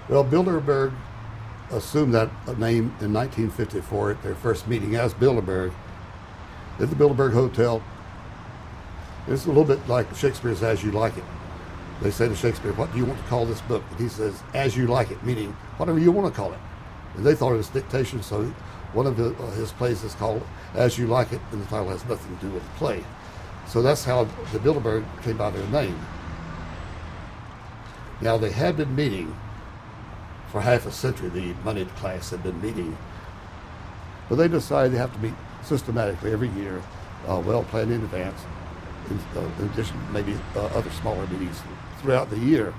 Well, Bilderberg assumed that name in 1954 at their first meeting as Bilderberg at the Bilderberg Hotel. It's a little bit like Shakespeare's As You Like It. They say to Shakespeare, what do you want to call this book? And he says, As You Like It, meaning whatever you want to call it. And they thought it was dictation, so one of his plays is called As You Like It, and the title has nothing to do with the play. So that's how the Bilderberg came by their name. Now, they had been meeting for half a century. The moneyed class had been meeting. But they decided they have to meet systematically every year, well planned in advance, in addition to maybe other smaller meetings throughout the year.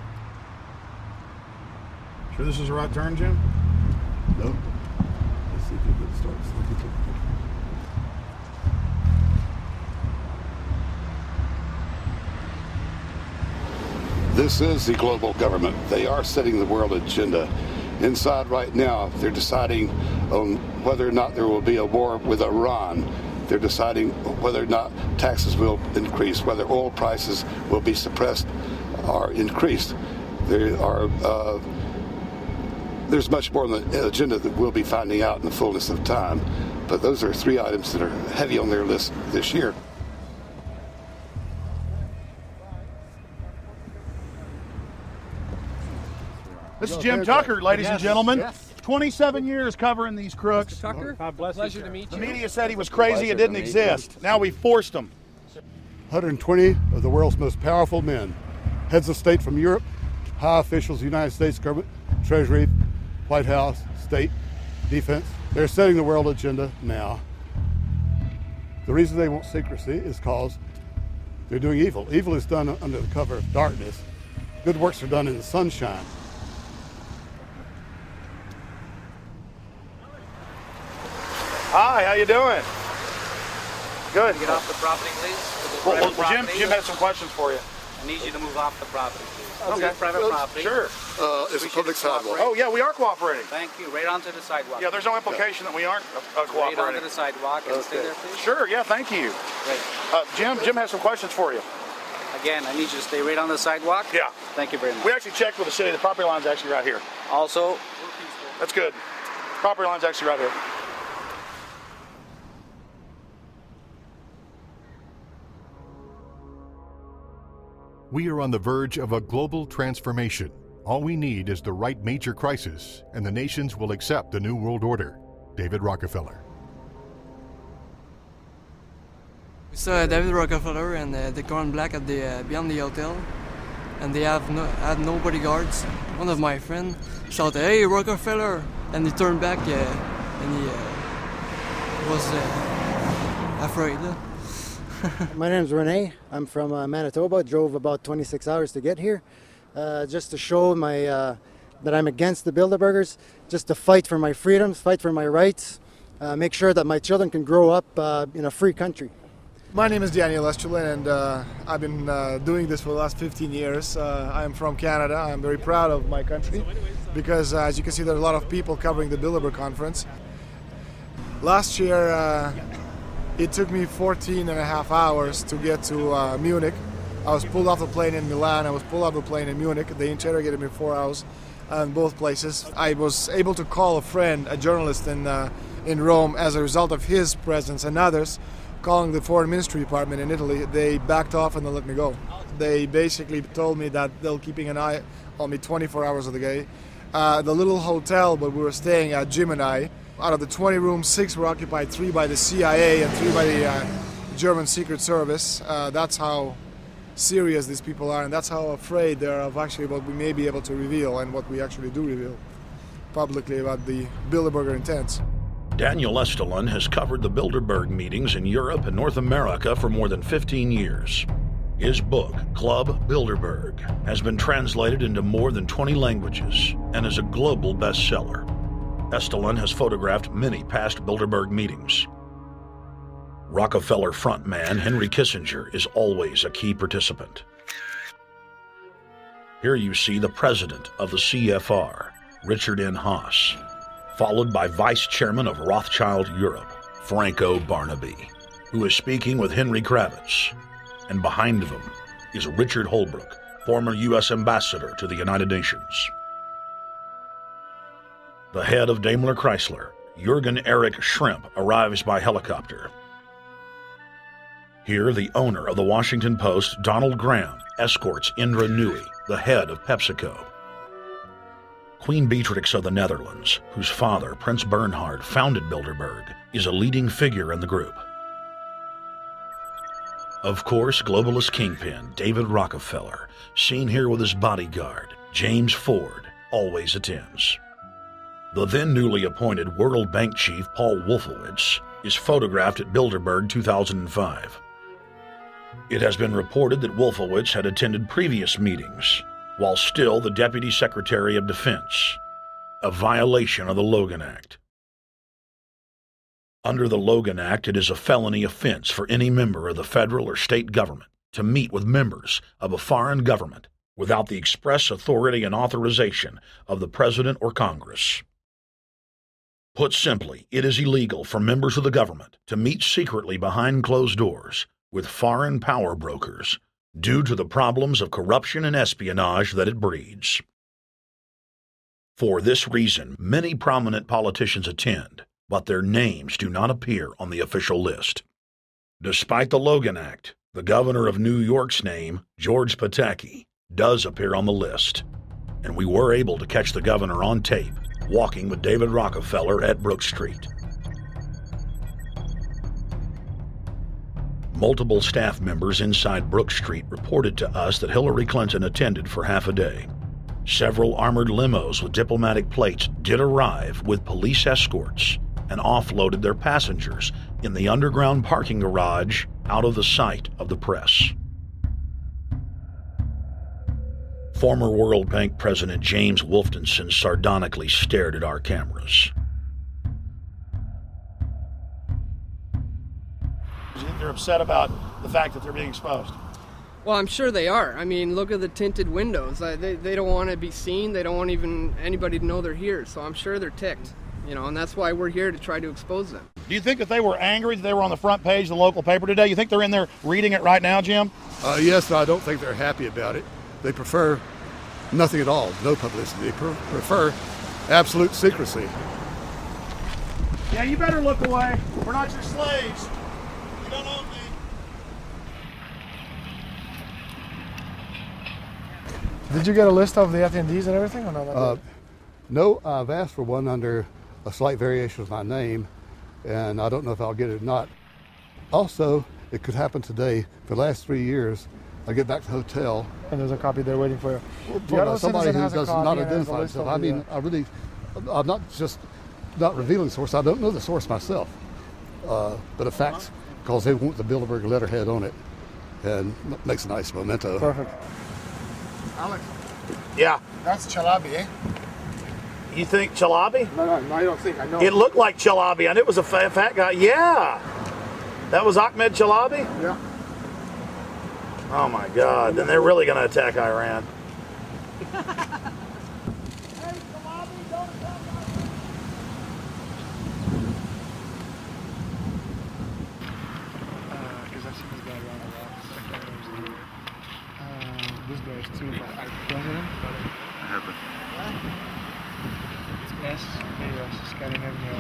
Sure this is the right turn, Jim? No. Let's see if you can start. This is the global government. They are setting the world agenda. Inside right now, they're deciding on whether or not there will be a war with Iran. They're deciding whether or not taxes will increase, whether oil prices will be suppressed or increased. There's much more on the agenda that we'll be finding out in the fullness of time. But those are three items that are heavy on their list this year. This is Jim Tucker, ladies and gentlemen. Yes. 27 years covering these crooks. Mr. Tucker, pleasure to meet you. The media said he was crazy, it didn't exist. Now we forced him. 120 of the world's most powerful men, heads of state from Europe, high officials of the United States government, Treasury, White House, state, defense. They're setting the world agenda now. The reason they want secrecy is because they're doing evil. Evil is done under the cover of darkness. Good works are done in the sunshine. Hi, how you doing? Good. Get off the property, please. Well, Jim has some questions for you. I need you to move off the property, please. Okay. Private property. Sure. It's a public sidewalk. Oh, yeah, we are cooperating. Thank you. Right onto the sidewalk. Yeah, there's no implication that we aren't cooperating. Right onto the sidewalk and stay there, please. Sure, yeah, thank you. Great. Jim has some questions for you. Again, I need you to stay right on the sidewalk. Yeah. Thank you very much. We actually checked with the city. The property line's actually right here. Also, That's good. Property line's actually right here. We are on the verge of a global transformation. All we need is the right major crisis, and the nations will accept the New World Order. David Rockefeller. We saw David Rockefeller and the Gone Black at the beyond the hotel, and they had no bodyguards. One of my friends shouted, "Hey, Rockefeller!" and he turned back and he was afraid. My name's Rene. I'm from Manitoba. Drove about 26 hours to get here, just to show that I'm against the Bilderbergers, just to fight for my freedoms, fight for my rights, make sure that my children can grow up in a free country. My name is Daniel Estrelin, and I've been doing this for the last 15 years. I'm from Canada. I'm very proud of my country because, as you can see, there are a lot of people covering the Bilderberg conference. Last year, it took me 14 and a half hours to get to Munich. I was pulled off the plane in Milan. I was pulled off the plane in Munich. They interrogated me 4 hours in both places. I was able to call a friend, a journalist in Rome, as a result of his presence and others. Calling the Foreign Ministry Department in Italy, they backed off and they let me go. They basically told me that they'll keeping an eye on me 24 hours of the day. The little hotel where we were staying at, Jim and I, out of the 20 rooms, 6 were occupied, 3 by the CIA and 3 by the German Secret Service. That's how serious these people are, and that's how afraid they are of actually what we may be able to reveal and what we actually do reveal publicly about the Bilderberger intents. Daniel Estrelin has covered the Bilderberg meetings in Europe and North America for more than 15 years. His book, Club Bilderberg, has been translated into more than 20 languages and is a global bestseller. Estrelin has photographed many past Bilderberg meetings. Rockefeller frontman Henry Kissinger is always a key participant. Here you see the president of the CFR, Richard N. Haas, followed by Vice Chairman of Rothschild Europe, Franco Barnaby, who is speaking with Henry Kravitz. And behind them is Richard Holbrooke, former U.S. Ambassador to the United Nations. The head of Daimler Chrysler, Jürgen Erich Schrimp, arrives by helicopter. Here, the owner of the Washington Post, Donald Graham, escorts Indra Nooyi, the head of PepsiCo. Queen Beatrix of the Netherlands, whose father, Prince Bernhard, founded Bilderberg, is a leading figure in the group. Of course, globalist kingpin David Rockefeller, seen here with his bodyguard, James Ford, always attends. The then newly appointed World Bank chief Paul Wolfowitz is photographed at Bilderberg 2005. It has been reported that Wolfowitz had attended previous meetings while still the Deputy Secretary of Defense, a violation of the Logan Act. Under the Logan Act, it is a felony offense for any member of the federal or state government to meet with members of a foreign government without the express authority and authorization of the President or Congress. Put simply, it is illegal for members of the government to meet secretly behind closed doors with foreign power brokers due to the problems of corruption and espionage that it breeds. For this reason, many prominent politicians attend, but their names do not appear on the official list. Despite the Logan Act, the governor of New York's name, George Pataki, does appear on the list, and we were able to catch the governor on tape walking with David Rockefeller at Brook Street. Multiple staff members inside Brook Street reported to us that Hillary Clinton attended for half a day. Several armored limos with diplomatic plates did arrive with police escorts and offloaded their passengers in the underground parking garage out of the sight of the press. Former World Bank President James Wolfensohn sardonically stared at our cameras. They're upset about the fact that they're being exposed. Well, I'm sure they are. I mean, look at the tinted windows. They don't want to be seen. They don't want even anybody to know they're here. So I'm sure they're ticked, you know, and that's why we're here to try to expose them. Do you think that they were angry that they were on the front page of the local paper today? You think they're in there reading it right now, Jim? Yes, I don't think they're happy about it. They prefer nothing at all, no publicity. They prefer absolute secrecy. Yeah, you better look away. We're not your slaves. You don't own me. Did you get a list of the attendees and everything, or not? No, I've asked for one under a slight variation of my name, and I don't know if I'll get it or not. Also, it could happen today. For the last 3 years, I get back to the hotel. And there's a copy there waiting for you. For somebody who does not identify himself. I mean, I'm not just not revealing the source. I don't know the source myself. But a fact, because they want the Bilderberg letterhead on it, and makes a nice memento. Perfect. Alex. Yeah. That's Chalabi, eh? You think Chalabi? No, I don't think. I know. It looked like Chalabi, and it was a fat guy. Yeah. That was Ahmed Chalabi? Yeah. Oh my God. Then they're really going to attack Iran. This guy is too for our president. I have it. It's S, A, Scandinavia.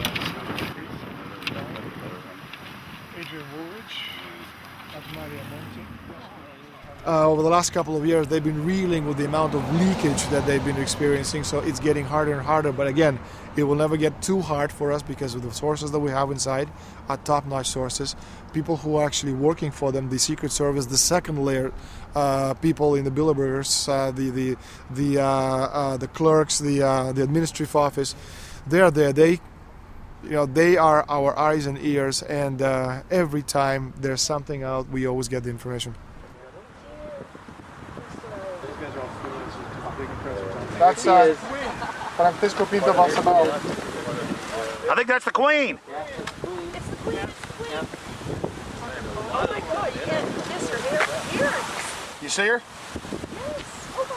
Adrian Woolrich, Maria Monti. Over the last couple of years, they've been reeling with the amount of leakage that they've been experiencing, so it's getting harder and harder. But again, it will never get too hard for us because of the sources that we have inside are top-notch sources. People who are actually working for them, the Secret Service, the second layer, people in the Bilderbergers, the clerks, the administrative office, they're there. They are our eyes and ears, and every time there's something out, we always get the information. That's Francisco Pinto Balsamao. I think that's the Queen. It's the Queen. Oh my God, you can't miss her earrings. You see her? Yes. Oh my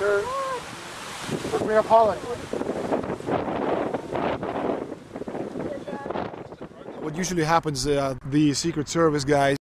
God. Queen of Holland. What usually happens, the Secret Service guys